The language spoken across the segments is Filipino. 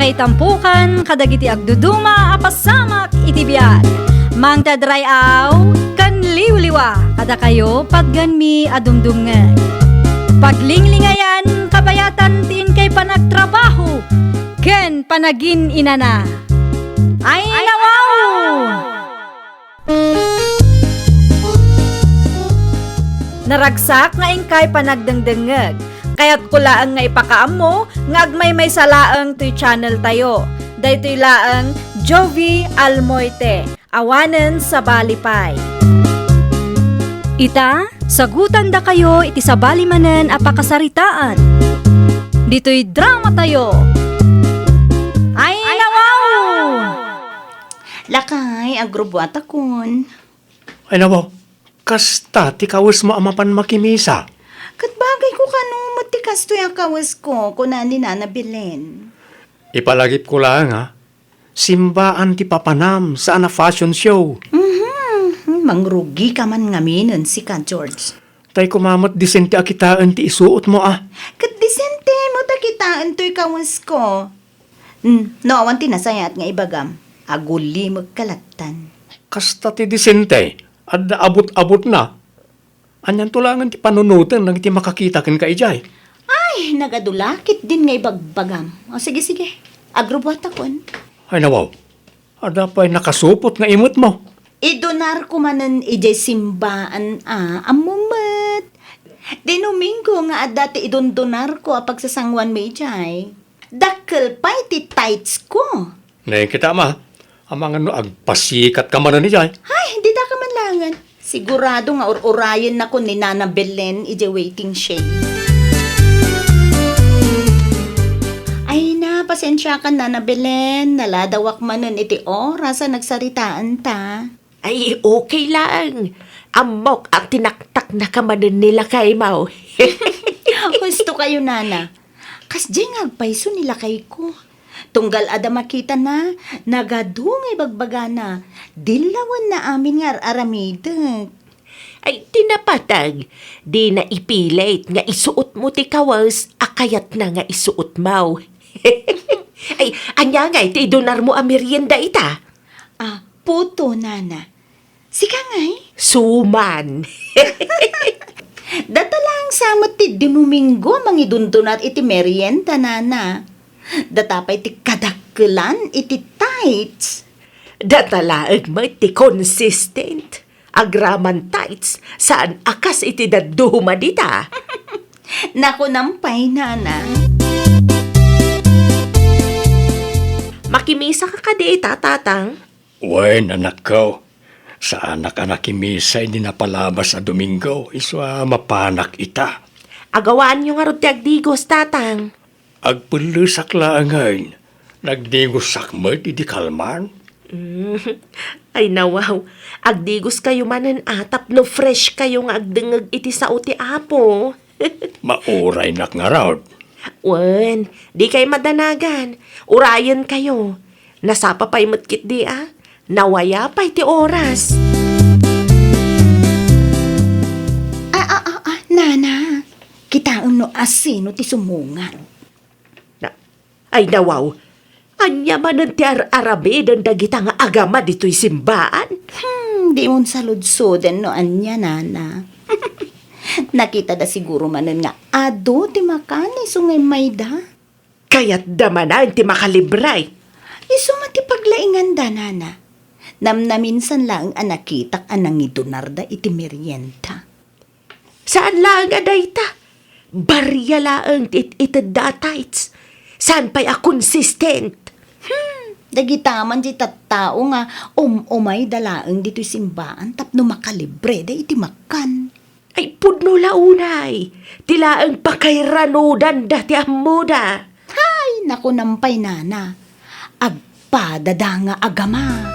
kay tampukan, kadagiti agduduma, apasamak iti biyag. Mang tadrayaw, kan liwliwa, kada kayo padganmi adumdumngeg. Paglinglingayan, kabayatan tin kay panagtrabaho, ken panagin inana. Ay nawaw! Naragsak nga ingkay panagdengdengeg. Kaya't kulaang nga ipakaam mo, nga agmay salaang to'y channel tayo. Daytoy laang Jovi Almoite, awanen sa balipay. Ita, sagutan da kayo iti sa balimanen apakasaritaan. Dito'y drama tayo. Ay nawaw! Lakay, agrobwata kun. Ay nabaw, kasta ti kawas mo amapan makimisa. Katbagay ko kanumot ti kasto yung kawas ko, kunan ni Nana Belen. Ipalagip ko lang ha, simbaan ti papanam sa ana fashion show. Mangrugi ka man ngaminan si ka, George. Tay kumamat disente akitaan ti isuot mo ah. Kat disente mo takitaan to'y kawas ko. Noawan tinasayat nga ibagam, aguli magkalatan. Kasta ti disente, at abot-abot na. Anyan tulangan ti panunutan nang ti makakita ken ka ijay. Ay, nagadulakit din nga ibagbagam. O sige, agrobwata kun. Ay nawaw, ada pa'y nakasupot nga imot mo. Idonar ko manan ijay simbaan amumat. Dinuminggo nga dati idondonar ko pagsasangwan may ijay. Dakkel pa iti tights ko. Ngayon kita ma, amang ano agpasikat ka man ni jay. Ay, hindi da ka man langan. Sigurado nga urayan na ko ni Nana Belen ijay waiting shade. Ay na, pasensya ka Nana Belen. Naladawak manan iti oras sa nagsaritaan ta. Ay, okay lang. Amok ang tinaktak na kamanan nila kay Mau. Gusto kayo, Nana. Kas diyang agpaiso nila kay ko. Tunggal ada makita na, nagadungay bagbagana. Dilawan na amin nga aramidag. Ay, tinapatag. Di na ipilit nga isuot mo ti kawas, akayat na nga isuot Mau. Ay, anya nga iti donar mo ang merienda ita. Puto, Nana. Sika ngay. Suman. Datalang samot ti dinuminggo mangidundunar iti merienda, Nana. Datapay ti kadakkelan iti tights. Datalaag mo iti consistent. Agraman tights, saan akas iti daduhuma dita. Naku nampay, Nana. Makimisa ka kadi ita, tatang. Uy, anak ko. Sa anak-anak kimisa, hindi napalabas sa Domingo. Iswa mapanak ita. Agawaan nyo nga ron ti agdigos, tatang. Agpulusak lang ngayon. Nagdigos mo, di kalman. Ay nawaw, agdigos kayo manan atap no fresh kayo nga agdengag iti sa uti apo. Mauray nak nga raw. Wen, di kayo madanagan. Urayan kayo. Nasapa pa'y matkit di Nawaya pa'y ti oras. Nana. Kitaon no asino ti sumungan. Ay nawaw, anya manan ti arabe dan dagita nga agama dito'y simbaan. Di mon saludsoden no anya, Nana. Nakita da siguro manan nga ado ti makani sungay mayda. Kaya't damanan ti makalibray. Iso mati paglaingan da, Nana. Namnaminsan lang ang nakitak anang idunarda iti merienda. Saan lang adayta? Barya laang itid da tights. Saan pa'y consistent? Dagitaman di tattao nga umay dalaang dito'y simbaan tapno makalibre da iti makan. Ay pudno launay. Tilaang pakairanudan dati amuda. Ay, naku nampay, Nana. Agpadada nga agama.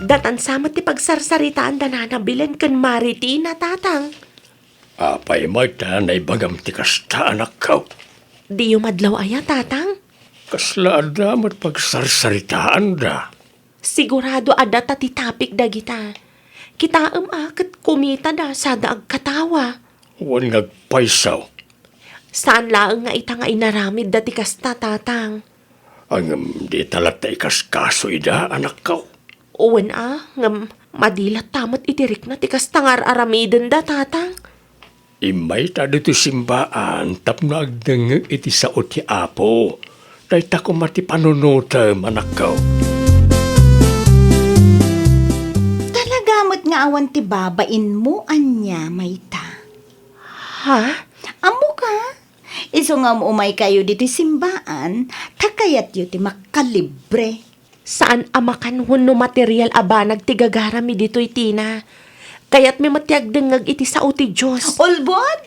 Datan samat ti pagsarsaritaan da nanabilen kan maritina, tatang. Apay mo ta na ibagam ti kasta anak ko. Di yung madlaw aya, tatang. Kasla adamat pagsarsaritaan da. Sigurado ada ti tapik da kita. Kita akat kumita da sa daag katawa. Huwag nagpaisaw. Saan laang nga ita nga inaramid dati kasta, tatang? Ang di talat na ikaskaso ida, anak ko. Uwan ngam madilat tamat itirik na ti kasta nga aramiden da, tatang. Imay ta dito simbaan, tapno agdeng iti saot ti apo. Dahil ta ko mati panunutam, anak ko. Talagamot nga awan ti babain mo, anya, mayta. Ha? Amo ka? Iso nga umay kayo dito simbaan, takayat yu ti makalibre. Saan amakan no material abanag ti gagarami dito itina? Kaya't may matiag dengag iti sa uti Diyos. Ulbod,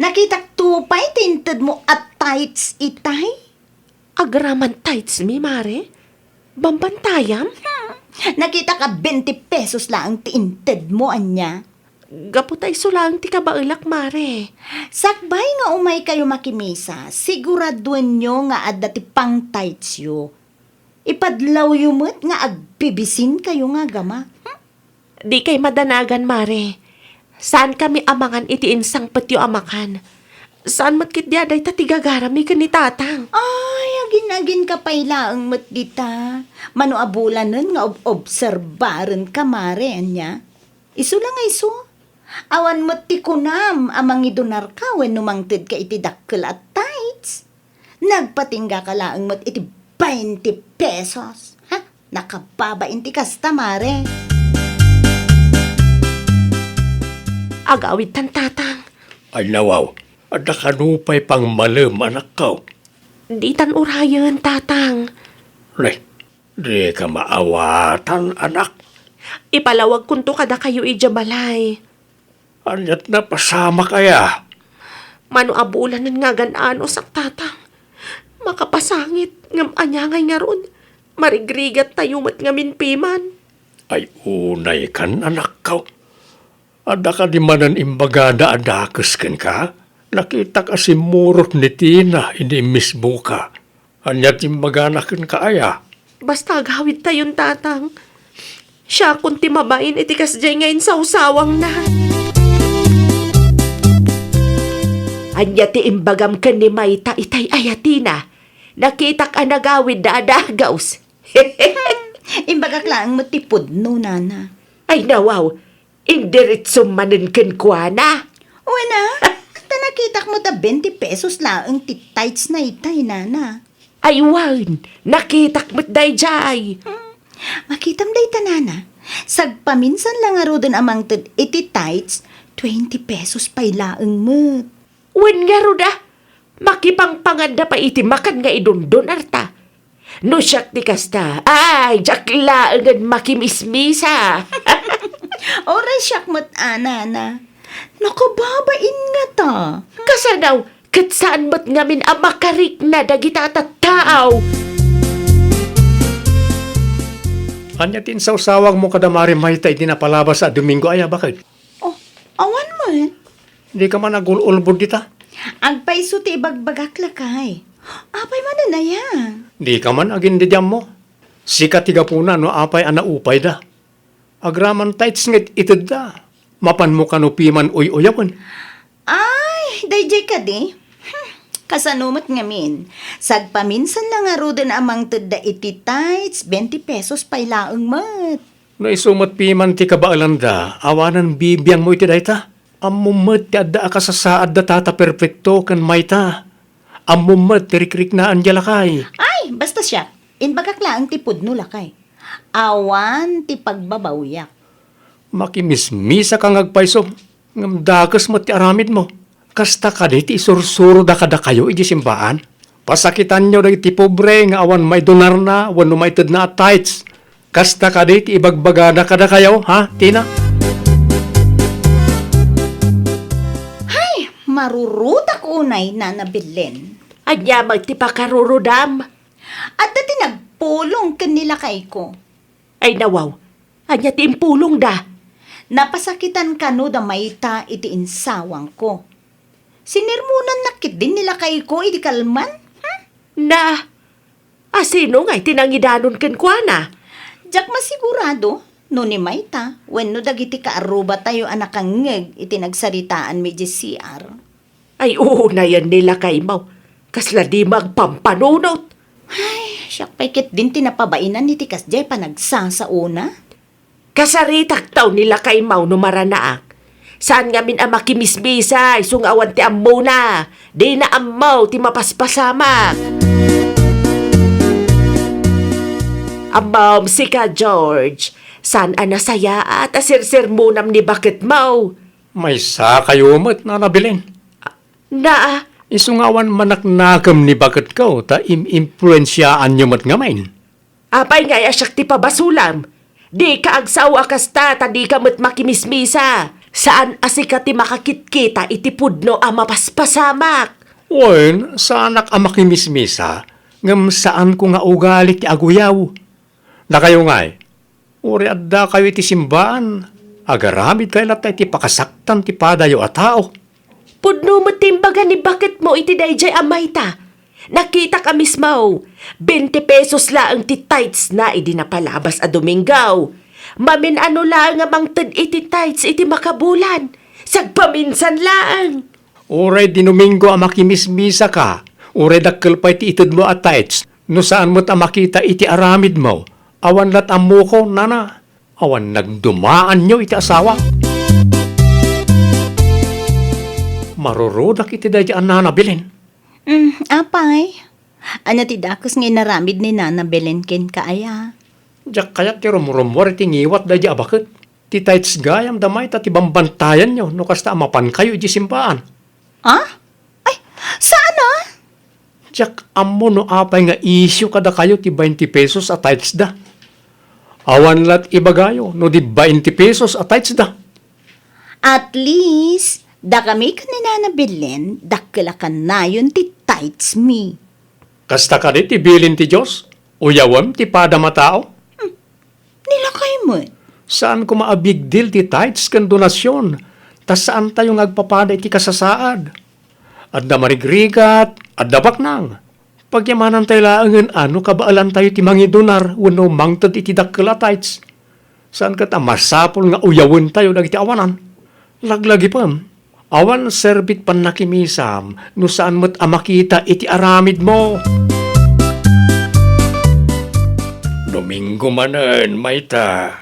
nakitak tupay tinted mo at tights itay? Agraman tights mi, mare? Bambantayam? Nakita ka 20 pesos lang tinted mo, anya. Gaputay sulang ti kabailak, mare. Sakbay nga umay kayo makimisa, siguraduan nyo nga adda ti pang tights yu. Ipadlaw yu mo't nga agbibisin kayo nga gama. Di kay madanagan, mare. Saan kami amangan iti insang petyo amakan? Saan matkit di aday tatigagarami ka ni tatang? Ay, agin-agin ka pailaang mo't dita. Mano abulanan nga obserbaran ka, mare, anya. Isu lang isu. Awan mo't ti kunam amang idonar ka when numangtid ka iti dakkel at tights. Nagpatingga ka laang mo't iti 20 pesos. Ha? Nakababain ti kasta, mare. Agawid tan tatang. Ay nawaw, ada kanupay pang malam, anak ko. Di tan urayan, tatang. Lay, di ka maawatan, anak. Ipalawag kunto kada kayo ijabalay. Anyat na pasama kaya. Mano abulan nga ganano sak tatang. Makapasangit ngam anyangay nga ron. Marigrigat tayo mat ngamin piman. Ay unay kan, anak ko. Ada ka di manan imbaga na adakes kan ka? Nakita ka si murot ni Tina, hindi mismo ka. Anyat imbaga na kan ka aya. Basta agawid tayon tatang. Siya kunti mabain itikas jay ngayon sa usawang na. Anya ti imbagam ka ni Mayta itay ayatina. Nakita ka nagawid da adagaws. Imbagak lang mo't tipod no, nana. Ay nawaw, indiritso manin ken kuana. Wala. Tanakitak mo ta 20 pesos lang ang tights na itay, nana. Ay wan, nakitak mo't day jay. Makitam day ta, nana. Sagpaminsan lang aro dun amang iti tights, 20 pesos pay laang mo't. Wen nga ruda, makipangpanganda pa iti makan nga idundon arta. No siyak ti kasta, ay, jakla agad makimismisa. Oray siyak mo't, nana. Nakababain nga ta. Kasanaw, kat saan mo't ngamin ang makarik na dagita at tao. Anyatin sa usawang mo kadamari Mayta, hindi napalabas sa Domingo aya, bakit? Oh, awan man. Hindi ka man nagululbod dita. Agpaiso ti ibagbagak lakay. Apay man na yan. Di ka man agin di mo. Sika tiga puna no apay ana upay da. Agraman tights ngit itid da. Mapan mo kanupiman uy-uyawan. Ay, dayjay ka di. Kasanumat ngamin. Sagpaminsan lang aro din amang tudda iti tights, 20 pesos pay laang mat. No isumat piman ti kabaalan da, awanan bibiyang mo iti dayta. Amumat ti adda ka sa saad da tata perfecto kan Mayta. Amumat ti rikrik na anjala kay. Ay, basta siya. Inbagak lang ti pudno lakay. Awan ti pagbabawyak. Makimismisa kang agpaiso. Ngamdakas mo ti aramid mo. Kasta ka di ti isursuro da kada kayo iti simbaan. Pasakitan nyo da iti pobre nga awan may donar na, wano may tid na at tights. Kasta ka di ti ibagbaga da kada kayo, ha, Tina? Ay, marurutak unay na nabilin. Anya magtipakarurudam. At dati nagpulong kanila kay ko. Ay nawaw, anya timpulong da. Napasakitan ka no da Mayta iti insawang ko. Sinirmunan nakit din nila kay ko iti kalman. Na, asino nga'y tinangidanon ken kuana? Jak masigurado, no ni Mayta, when no dagiti kaaruba tayo anakangeg iti nagsaritaan mi CR. Ay, oo na yan nila kay Mau. Kasla di magpampanunot. Siyak paikit din tinapabainan ni Tikas Jay pa nagsasauna. Kasaritak taw nila kay Mau no maranaak. Saan nga min ang makimismisay, sungawan ti ammo na. Di na ammaw ti mapaspasamak. Amam si ka, George. Saan ang nasaya at asirsir munam ni bakit Mau? May sa kayo mat na nabilin. Na, Isungawan manaknakam ni bakat ko, ta im-impluensyaan nyo mat ngamain. apay nga asyak ti pabasulam. Di ka agsawa kasta, ta di ka mat makimismisa. Saan asika ti makakitkita iti pudno ang mapaspasamak? Wen, saanak ang makimismisa, ngam saan ko nga ugali ti aguyaw. Na kayo nga'y, uri adda kayo iti simbaan, agaramid kayo latay ti pakasaktan ti padayo at tao. Pudno mo timbaga ni bakit mo iti dayjay amay ta. Nakita ka mismo, 20 pesos laang ti tights na idi napalabas a Domingaw. Mamin ano lang nga mangtad iti tights iti makabulan. Sagpaminsan laang. Uray di Domingo ang makimismisa ka, uray dakkel pa iti itid mo at tights, no saan mo't ang makita iti aramid mo, awan lat amo ko, nana, awan nagdumaan nyo iti asawa. Marurudak iti dadyaan na nabilin. Apay. Ano ti dakos nga inaramid ni Nana Belen ken kaaya? Diyak kaya ti rumurumwar iti ngiwat dadya abakit. Ti tights gayam damay ta ti bambantayan nyo, no kasta amapan kayo iti simpaan. Ah? Ay, saan ah? Diyak amo no apay nga isyo kada kayo ti 20 pesos at tights da. Awan lat ibagayo, no di 20 pesos at tights da. At least, da kami ka ni Nana Belen, dakila ka na yun ti tights me. Kasta ka di ti bilin ti Diyos, uyawam ti pada matao. Nilakay mo. Saan ko maabig deal ti tights kan donasyon, tas saan tayo ngagpapada iti kasasaad. At da marigrigat, at da baknang. Pagyamanan tayo laangan ano kabaalan tayo ti mangi donar, wano mangtad iti dakila tights. Saan ka ta masapol nga uyawin tayo dagiti awanan. Laglagi pa, awan serbit pan nakimisam, no saan mo't amakita iti aramid mo. Domingo manen, Mayta.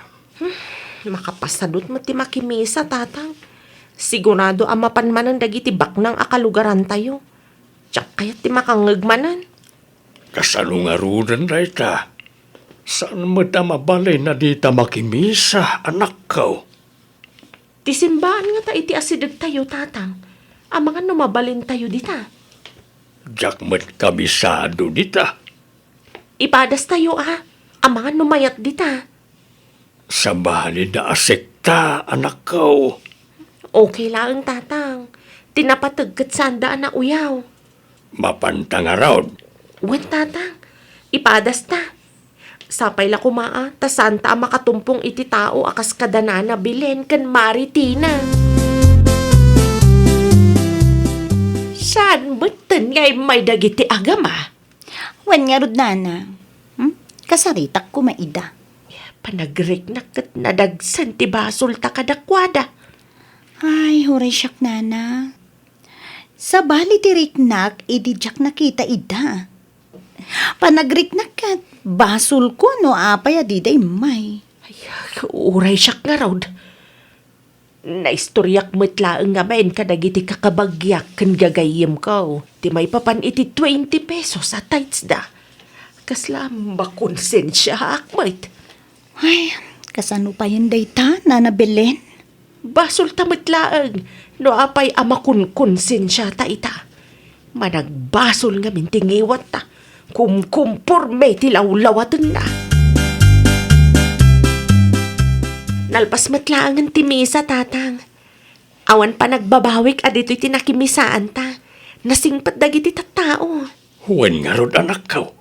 Makapasadot mo ti makimisa, tatang. Sigurado ang mapanmanan dagiti baknang akalugaran tayo. Tsak kaya ti makangagmanan. Kasalungarudan na ita. Saan mo ta mabalay na di ta makimisa, anak ko? Ti simbahan nga ta iti asidag tayo, tatang. Ang mga numabalin tayo dita. Diyak mo't kabisado dita. Ipadas tayo, ang mga numayat dita. Sa bali na asekta, anak ko. Okay lang, tatang. Tinapatagkat sandaan na uyaw. Mapantang araw. Wen, tatang. Ipadas ta. Sapay la kumaa, ta santa ang makatumpong iti tao akas kadanana bilen kan Maritina. Saan beton ngay may dagiti agama? Wan nga rod, Nana. Kasaritak ko maida. Panagrik kat nadagsan ti basol ta kadakwada. Ay, huray siyak, Nana. Sa bali ti riknak, ididyak nakita ida. Panagrik kat, basol ko no apay adiday may. Ay, uray siyak nga raw. Naistoryak mo't laang nga main kadagiti kakabagyak kan gagayim ko. Ti may papan iti 20 pesos at tights da. Kaslam ba konsensya akmat? Ay, kasano pa yun dayta, Nana Belen? Basol tamit laang, no apay amakun konsensya ta ita. Managbasol nga mintingiwat ta, kumporme ti lawlawatan na. Nalpas matlaangan ti misa, tatang. Awan pa nagbabawik adito'y tinakimisaan ta. Nasingpat dagiti tattao. Huwag nga rod, anak ko.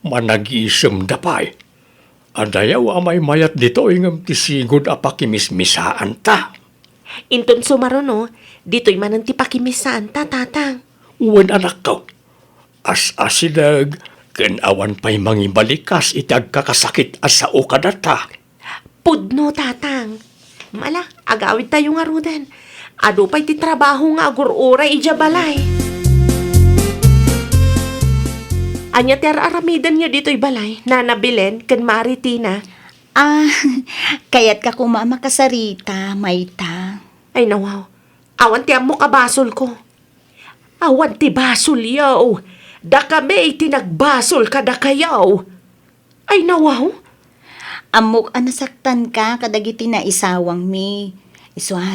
Manag-isem dapay. Adayaw amay mayat dito ingam tisigod apakimismisaan ta. Inton sumarono, dito'y manan ti pakimisaan ta, tatang. Uwan anak ko. As-asidag, ken awan pa'y mangibalikas itag kakasakit asa o kadata. Pudno, tatang. Mala, agawid tayo nga rudan. Ado pa'y ti trabaho nga agur-uray ija balay. Anya ti aramidan niya dito'y balay, nanabilen, kan Maritina. Ah, kayat ka kumama kasarita, Mayta. Ay nawaw, awan ti amo ka basol ko. Awan ti basol yaw. Da kami tinagbasol ka da kayaw. Ay nawaw, Amok anasaktan ka kadagiti na isawang mi.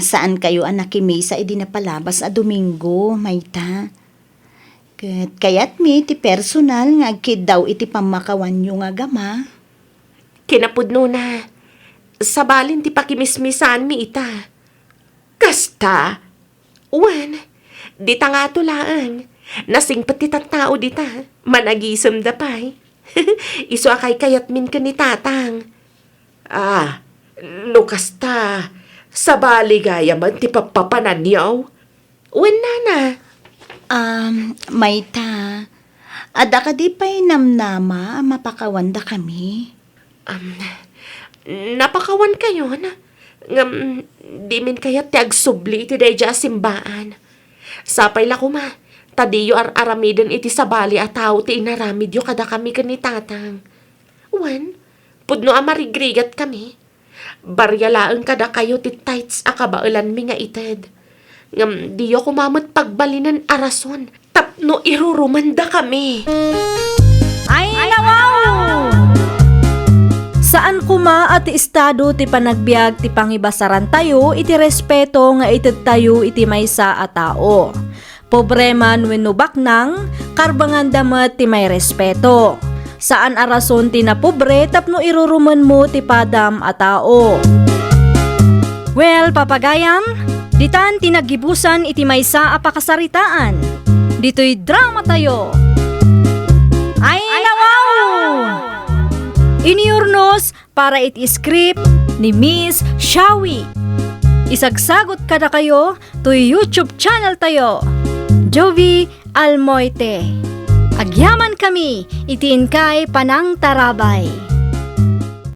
Saan kayo anak kimisa idi na palabas a Domingo, Mayta. Kayat mi ti personal nga agkid daw iti pamakawan nyo nga gama. kinapudno na. Sabalin ti pakimismisan mi ita. Kasta, wan, dita nga tulaan. Nasing pati tattao dita, managisem da pay. Iso akay kayat min ka ni tatang. Ah, no kasta, sabali gaya man ti papapanan yaw. Wan nana. Mayta, ada ka di pa'y namnama mapakawanda kami. Napakawan kayo na. Di min kaya ti agsubli iti dayja simbaan. Sapay la kuma, tadiyo aramiden iti sabali at tao ti inaramid yo kada kami ni tatang. Wan, pudno amarigrigat kami. Baryalaang kada kayo ti tights akabailan mi nga ited. Diyo kumamot pagbalinan arason. Tapno irurumanda kami. Ay, nawaw! Saan kuma at estado ti panagbiag ti pangibasaran tayo iti respeto nga ited tayo iti maysa a tao. Pobreman wenno baknang karbangan damet ti may respeto. Saan arason ti napobre tapno iruruman mo ti padam a tao. Well, papagayam, ditan tinagibusan iti maysa a pakasaritaan. Dito'y drama tayo. Ay, nawaw! Iniurnos para iti script ni Miss Shawi. Isagsagot kada kayo to YouTube channel tayo. Jovi Almoite. Agyaman kami, itiin kay Panang Tarabay.